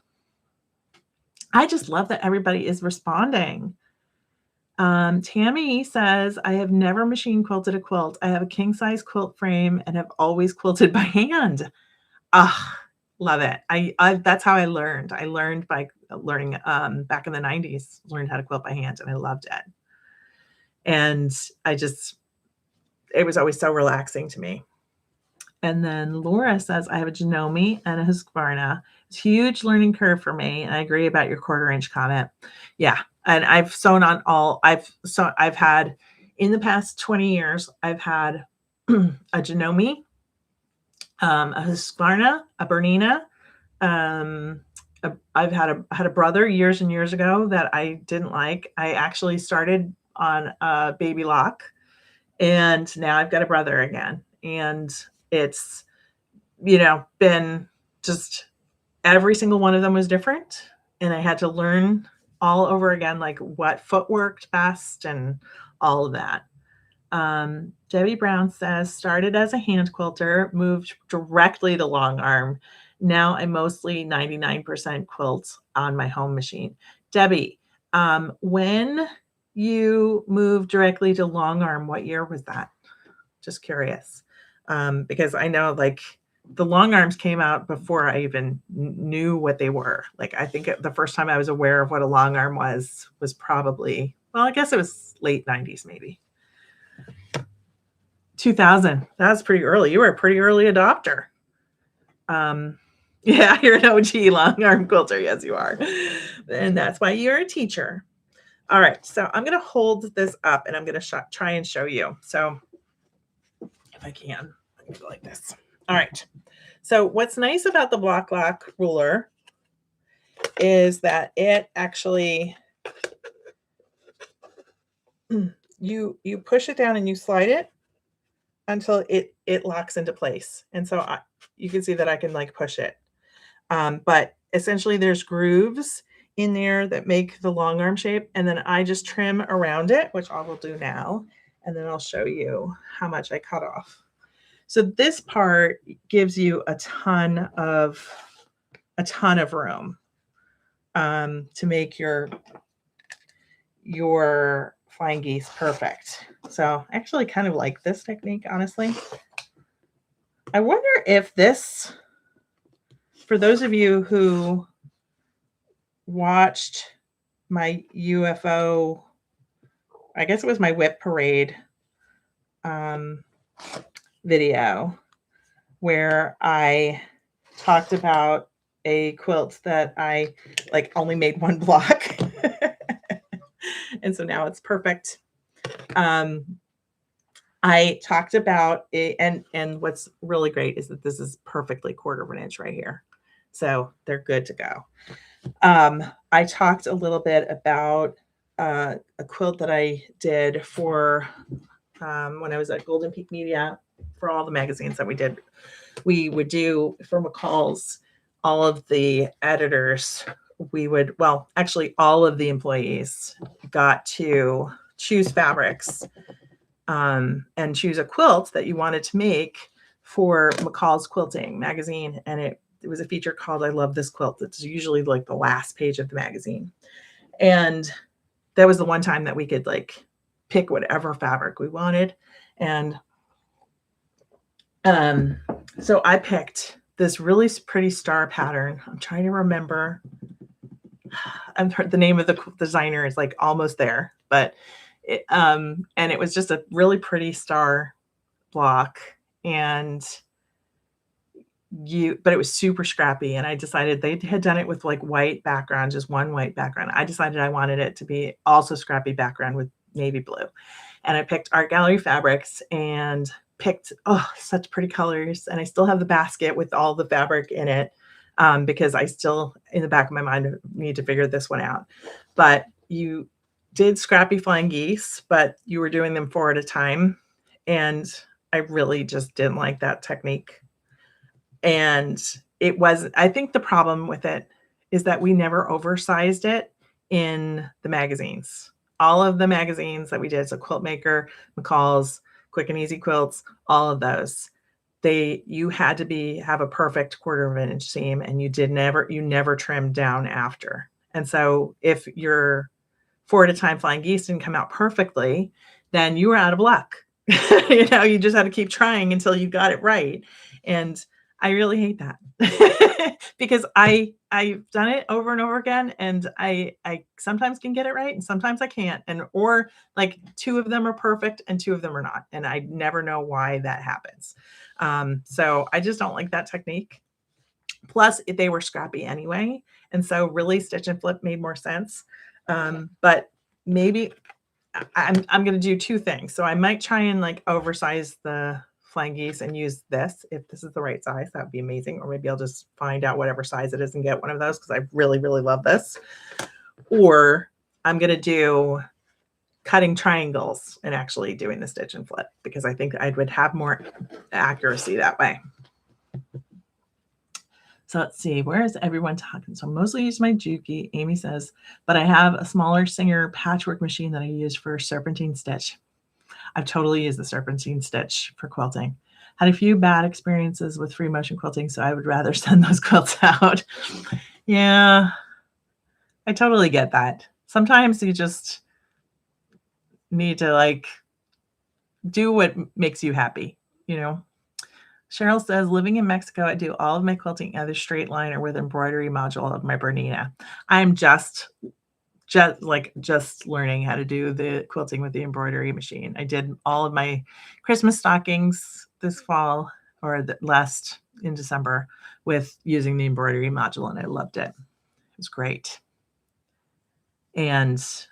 I just love that everybody is responding. Tammy says, I have never machine quilted a quilt. I have a king size quilt frame and have always quilted by hand. Ah, love it. That's how I learned. I learned by learning back in the 90s, learned how to quilt by hand, and I loved it. And it was always so relaxing to me. And then Laura says, I have a Janome and a Husqvarna. It's a huge learning curve for me. And I agree about your 1/4 inch comment. Yeah. And I've sewn on I've had in the past 20 years, I've had a Janome, a Husqvarna, a Bernina. I've had a brother years and years ago that I didn't like. I actually started on a baby lock, and now I've got a brother again. And it's, been just every single one of them was different. And I had to learn all over again, like what foot worked best and all of that. Debbie Brown says, started as a hand quilter, moved directly to long arm. Now I mostly 99% quilt on my home machine. Debbie, when you moved directly to long arm, what year was that? Just curious. Because I know like the long arms came out before I even knew what they were. Like I think the first time I was aware of what a long arm was probably, well, I guess it was late 90s maybe. 2000. That's pretty early. You were a pretty early adopter. Yeah, you're an OG long arm quilter. Yes, you are. And that's why you're a teacher. All right. So I'm going to hold this up and I'm going to try and show you. So if I can, I'm going to go like this. All right. So what's nice about the block lock ruler is that it actually, you push it down and you slide it until it locks into place. And so you can see that I can like push it. But essentially there's grooves in there that make the long arm shape. And then I just trim around it, which I will do now. And then I'll show you how much I cut off. So this part gives you a ton of room to make your flying geese perfect. So I actually kind of like this technique, honestly. I wonder if this, for those of you who watched my UFO, I guess it was my whip parade video where I talked about a quilt that I like only made one block. And so now it's perfect. I talked about it, and what's really great is that this is perfectly 1/4 inch right here. So they're good to go. I talked a little bit about a quilt that I did for when I was at Golden Peak Media for all the magazines that we did. We would do for McCall's, all of the editors, actually all of the employees got to choose fabrics and choose a quilt that you wanted to make for McCall's Quilting magazine. And it was a feature called I Love This Quilt. It's usually like the last page of the magazine. And that was the one time that we could like pick whatever fabric we wanted. And so I picked this really pretty star pattern. I'm trying to remember. The name of the designer is like almost there, but and it was just a really pretty star block, but it was super scrappy. And I decided they had done it with like white background, just one white background. I decided I wanted it to be also scrappy background with navy blue. And I picked Art Gallery fabrics and picked, such pretty colors. And I still have the basket with all the fabric in it because I still, in the back of my mind, need to figure this one out. But you did scrappy flying geese, but you were doing them 4 at a time. And I really just didn't like that technique. And I think the problem with it is that we never oversized it in the magazines. All of the magazines that we did, so Quilt Maker, McCall's, Quick and Easy Quilts, all of those, you had to have a perfect 1/4 inch seam, and you never trimmed down after. And so if your 4 at a time flying geese didn't come out perfectly, then you were out of luck. You just had to keep trying until you got it right. And I really hate that because I've done it over and over again, and I sometimes can get it right and sometimes I can't, and or like 2 of them are perfect and 2 of them are not, and I never know why that happens. So I just don't like that technique. Plus, they were scrappy anyway, and so really stitch and flip made more sense. But maybe I'm gonna do 2 things. So I might try and like oversize the flanges and use this if this is the right size. That would be amazing. Or maybe I'll just find out whatever size it is and get one of those because I really, really love this. Or I'm gonna do cutting triangles and actually doing the stitch and flip because I think I would have more accuracy that way. So let's see, where is everyone talking? So I mostly use my Juki, Amy says, but I have a smaller Singer patchwork machine that I use for serpentine stitch. I've totally used the serpentine stitch for quilting. Had a few bad experiences with free motion quilting, so I would rather send those quilts out. Yeah, I totally get that. Sometimes you just need to like do what makes you happy, you know? Cheryl says, living in Mexico, I do all of my quilting either straight line or with embroidery module of my Bernina. I'm just learning how to do the quilting with the embroidery machine. I did all of my Christmas stockings this fall or last in December with using the embroidery module, and I loved it. It was great. But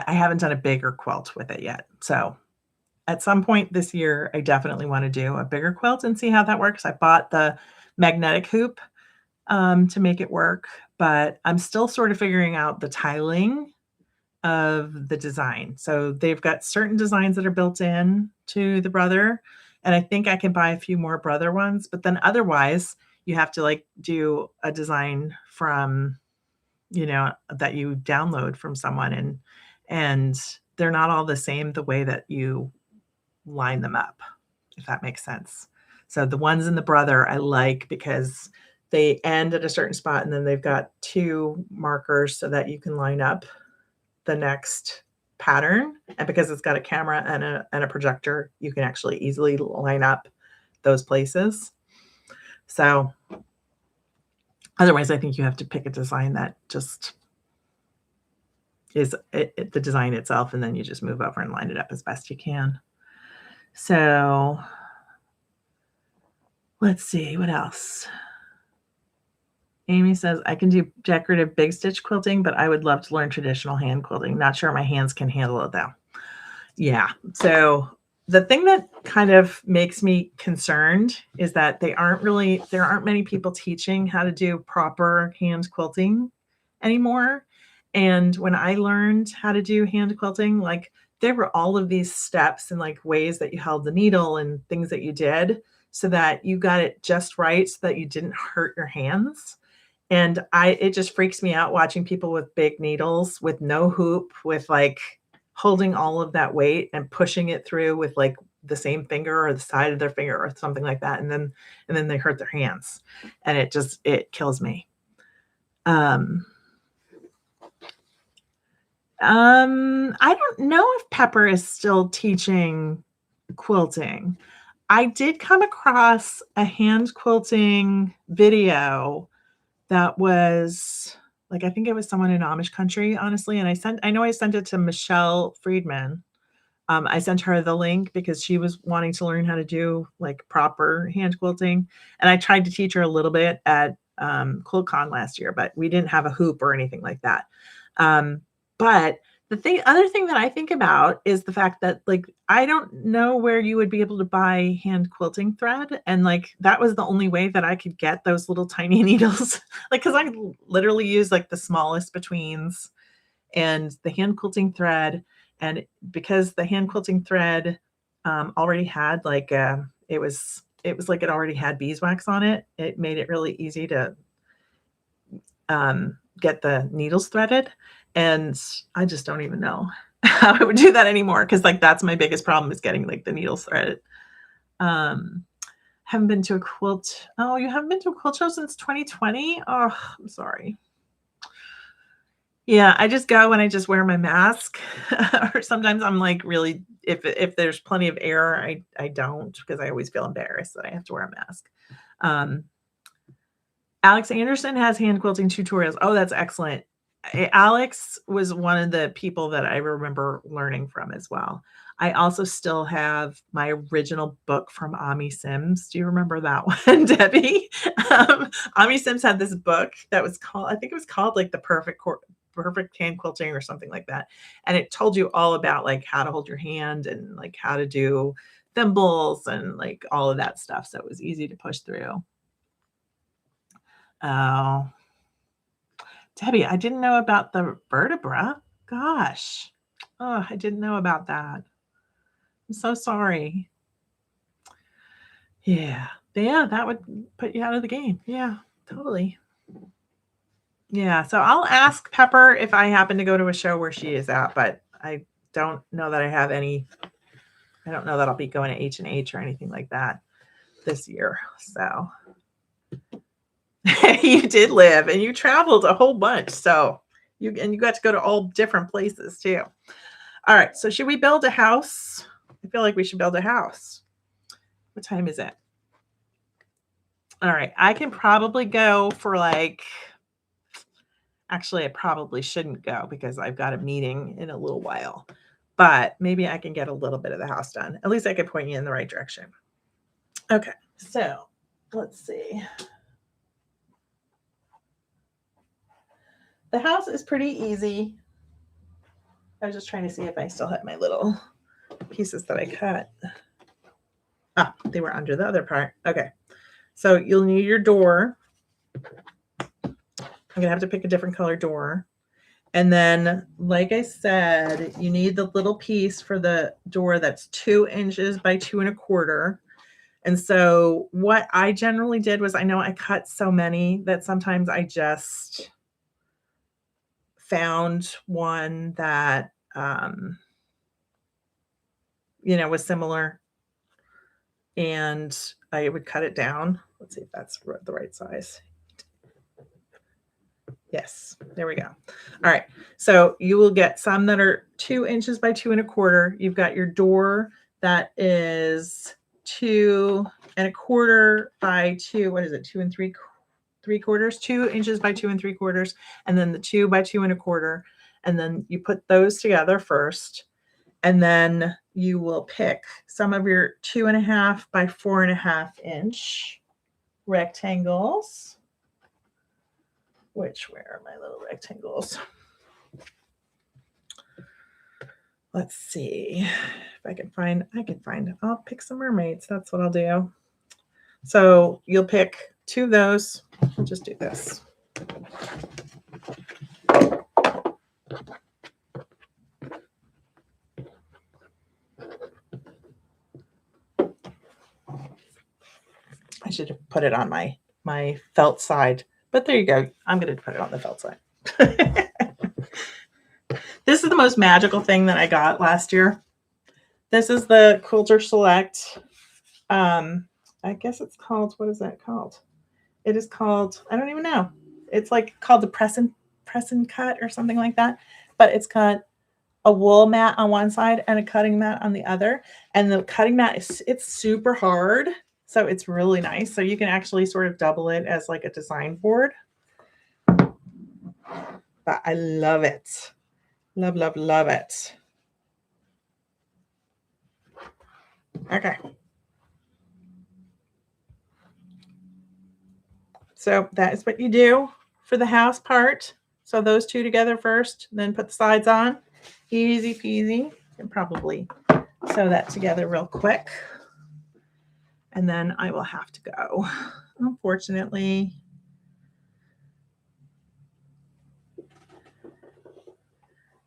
I haven't done a bigger quilt with it yet. So at some point this year, I definitely want to do a bigger quilt and see how that works. I bought the magnetic hoop to make it work, but I'm still sort of figuring out the tiling of the design. So they've got certain designs that are built in to the Brother, and I think I can buy a few more Brother ones, but then otherwise you have to like do a design from, that you download from someone, and they're not all the same the way that you line them up, if that makes sense. So the ones in the Brother I like because they end at a certain spot and then they've got 2 markers so that you can line up the next pattern. And because it's got a camera and a projector, you can actually easily line up those places. So otherwise, I think you have to pick a design that just is the design itself, and then you just move over and line it up as best you can. So let's see, what else? Amy says, I can do decorative big stitch quilting, but I would love to learn traditional hand quilting. Not sure my hands can handle it though. Yeah. So the thing that kind of makes me concerned is that there aren't many people teaching how to do proper hand quilting anymore. And when I learned how to do hand quilting, like there were all of these steps and like ways that you held the needle and things that you did so that you got it just right so that you didn't hurt your hands. And it just freaks me out watching people with big needles with no hoop, with like holding all of that weight and pushing it through with like the same finger or the side of their finger or something like that. And then they hurt their hands, and it kills me. I don't know if Pepper is still teaching quilting. I did come across a hand quilting video that was like, I think it was someone in Amish country, honestly. And I know I sent it to Michelle Friedman. I sent her the link because she was wanting to learn how to do like proper hand quilting. And I tried to teach her a little bit at QuiltCon last year, but we didn't have a hoop or anything like that. But other thing that I think about is the fact that like, I don't know where you would be able to buy hand quilting thread. And like, that was the only way that I could get those little tiny needles. Like, cause I literally use like the smallest betweens and the hand quilting thread. And because the hand quilting thread already had like, it was like it already had beeswax on it. It made it really easy to get the needles threaded. And I just don't even know how I would do that anymore. Cause like, that's my biggest problem is getting like the needles threaded. Haven't been to a quilt. Oh, you haven't been to a quilt show since 2020? Oh, I'm sorry. Yeah, I just go and I just wear my mask. Or sometimes I'm like if there's plenty of air, I don't, because I always feel embarrassed that I have to wear a mask. Alex Anderson has hand quilting tutorials. Oh, that's excellent. Alex was one of the people that I remember learning from as well. I also still have my original book from Ami Sims. Do you remember that one, Debbie? Ami Sims had this book that was called, I think it was called like the perfect hand quilting or something like that. And it told you all about like how to hold your hand and like how to do thimbles and like all of that stuff. So it was easy to push through. Oh, Debbie, I didn't know about the vertebra. Gosh. Oh, I didn't know about that. I'm so sorry. Yeah. Yeah, that would put you out of the game. Yeah, totally. Yeah. So I'll ask Pepper if I happen to go to a show where she is at, but I don't know that I have any. I don't know that I'll be going to H&H or anything like that this year. So you did live and you traveled a whole bunch. So you got to go to all different places too. All right. So should we build a house? I feel like we should build a house. What time is it? All right. I can probably go for like, actually, I probably shouldn't go because I've got a meeting in a little while, but maybe I can get a little bit of the house done. At least I could point you in the right direction. Okay. So let's see. The house is pretty easy. I was just trying to see if I still had my little pieces that I cut. Ah, they were under the other part. Okay. So you'll need your door. I'm going to have to pick a different color door. And then, like I said, you need the little piece for the door that's 2 inches by 2.25. And so what I generally did was, I know I cut so many that sometimes I just found one that, was similar, and I would cut it down. Let's see if that's the right size. Yes, there we go. All right. So you will get some that are 2 inches by 2.25. You've got your door that is 2.25 by 2. What is it? 2 3/4. 2 inches by 2 3/4. And then the 2 by 2.25. And then you put those together first. And then you will pick some of your 2.5 by 4.5 inch rectangles. Where are my little rectangles? Let's see if I can find, I'll pick some mermaids. That's what I'll do. So you'll pick 2 of those. I'll just do this. I should have put it on my felt side, but there you go. I'm going to put it on the felt side. This is the most magical thing that I got last year. This is the Quilter Select. I guess it's called, what is that called? It is called, I don't even know. It's like called the press and cut or something like that. But it's got a wool mat on one side and a cutting mat on the other. And the cutting mat it's super hard. So it's really nice. So you can actually sort of double it as like a design board. But I love it. Love, love, love it. Okay. So that is what you do for the house part. So those 2 together first, then put the sides on. Easy peasy. And probably sew that together real quick. And then I will have to go, unfortunately.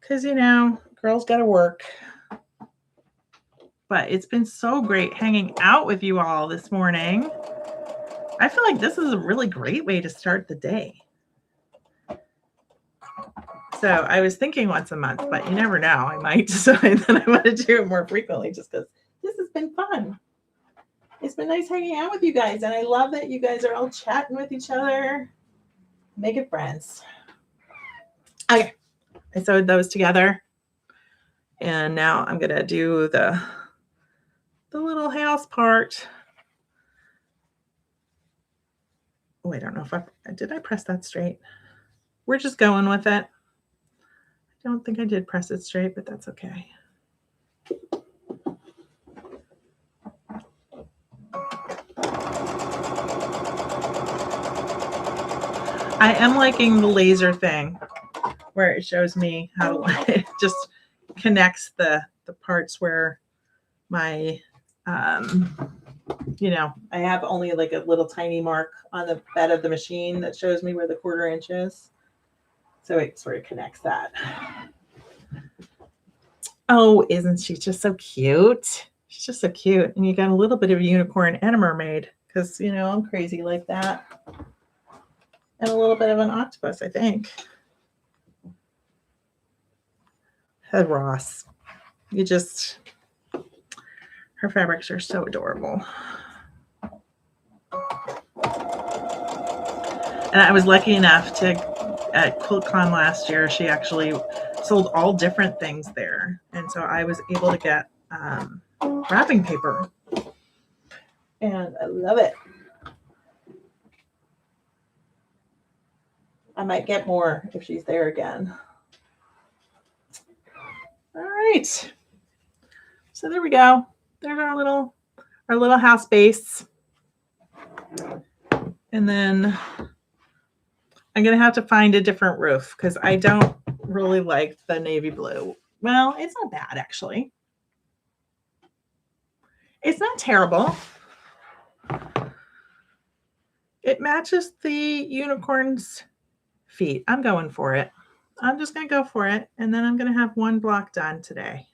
Because, girls got to work. But it's been so great hanging out with you all this morning. I feel like this is a really great way to start the day. So I was thinking once a month, but you never know. I might decide that I want to do it more frequently just because this has been fun. It's been nice hanging out with you guys. And I love that you guys are all chatting with each other, making friends. Okay. I sewed those together. And now I'm going to do the little house part. Oh, I don't know if did I press that straight? We're just going with it. I don't think I did press it straight, but that's okay. I am liking the laser thing where it shows me how to it just connects the parts where my you know, I have only like a little tiny mark on the bed of the machine that shows me where the 1/4 inch is. So it sort of connects that. Oh, isn't she just so cute? She's just so cute. And you got a little bit of a unicorn and a mermaid because, you know, I'm crazy like that. And a little bit of an octopus, I think. Ross. Her fabrics are so adorable. And I was lucky enough to, at QuiltCon last year, she actually sold all different things there. And so I was able to get wrapping paper. And I love it. I might get more if she's there again. All right. So there we go. There's our little house base. And then I'm going to have to find a different roof because I don't really like the navy blue. Well, it's not bad, actually. It's not terrible. It matches the unicorn's feet. I'm going for it. I'm just going to go for it. And then I'm going to have one block done today.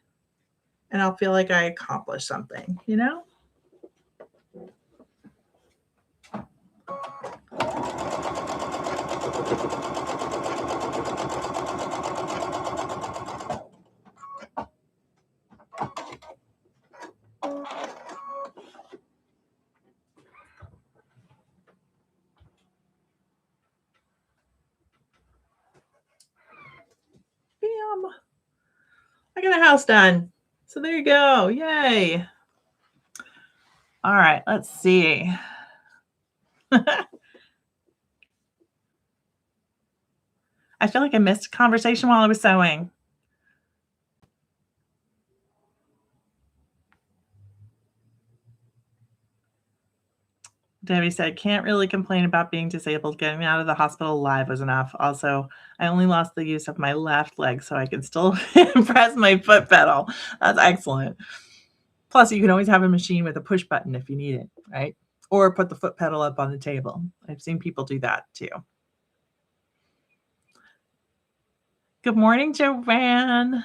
And I'll feel like I accomplished something, you know? Bam. I got a house done. So there you go. Yay. All right, let's see. I feel like I missed a conversation while I was sewing. Debbie said, can't really complain about being disabled. Getting out of the hospital alive was enough. Also, I only lost the use of my left leg, so I can still press my foot pedal. That's excellent. Plus, you can always have a machine with a push button if you need it, right? Or put the foot pedal up on the table. I've seen people do that too. Good morning, Joanne.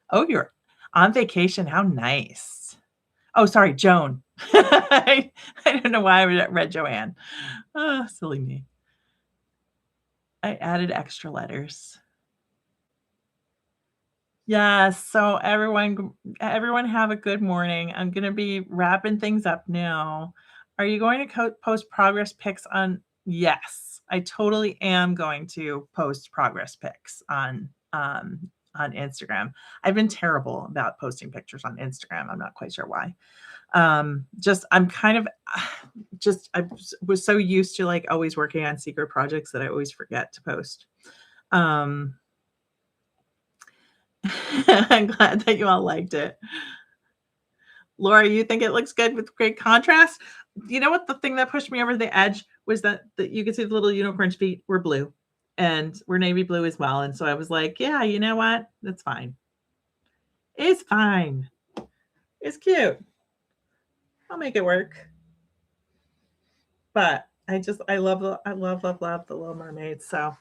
Oh, you're on vacation. How nice. Oh, sorry, Joan. I don't know why I read Joanne. Oh, silly me. I added extra letters. Yes. So everyone have a good morning. I'm going to be wrapping things up now. Are you going to post progress pics on? Yes, I totally am going to post progress pics on Instagram. I've been terrible about posting pictures on Instagram. I'm not quite sure why. I was so used to like always working on secret projects that I always forget to post. I'm glad that you all liked it. Laura, you think it looks good with great contrast? You know what? The thing that pushed me over the edge was that you could see the little unicorn's feet were blue and were navy blue as well. And so I was like, yeah, you know what? That's fine. It's fine. It's cute. I'll make it work. But I love the Little Mermaid. So,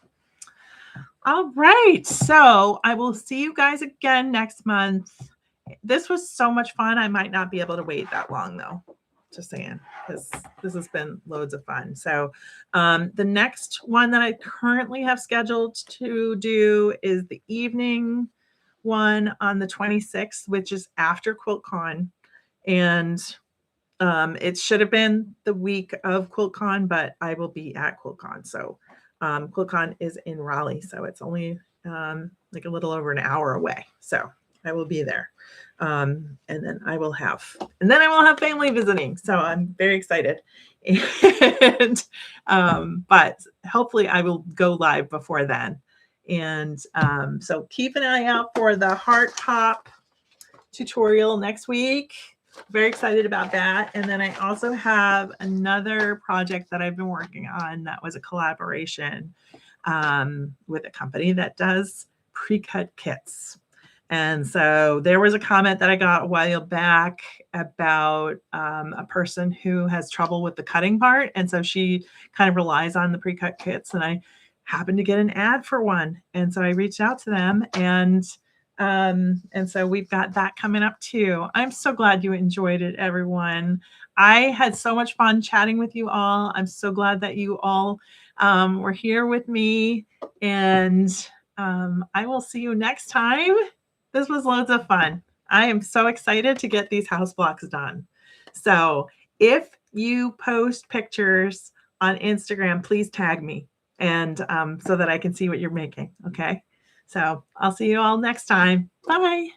all right. So I will see you guys again next month. This was so much fun. I might not be able to wait that long though. Just saying, because this has been loads of fun. So the next one that I currently have scheduled to do is the evening one on the 26th, which is after QuiltCon. And it should have been the week of QuiltCon, but I will be at QuiltCon. So QuiltCon is in Raleigh, so it's only like a little over an hour away. So I will be there. And then I will have family visiting. So I'm very excited. And but hopefully I will go live before then. And so keep an eye out for the heart pop tutorial next week. Very excited about that. And then I also have another project that I've been working on that was a collaboration with a company that does pre-cut kits. And so there was a comment that I got a while back about a person who has trouble with the cutting part. And so she kind of relies on the pre-cut kits. And I happened to get an ad for one. And so I reached out to them, and so we've got that coming up too. I'm so glad you enjoyed it, everyone. I had so much fun chatting with you all. I'm so glad that you all were here with me, and I will see you next time. This was loads of fun. I am so excited to get these house blocks done. So if you post pictures on Instagram, please tag me, and so that I can see what you're making. Okay. So I'll see you all next time. Bye.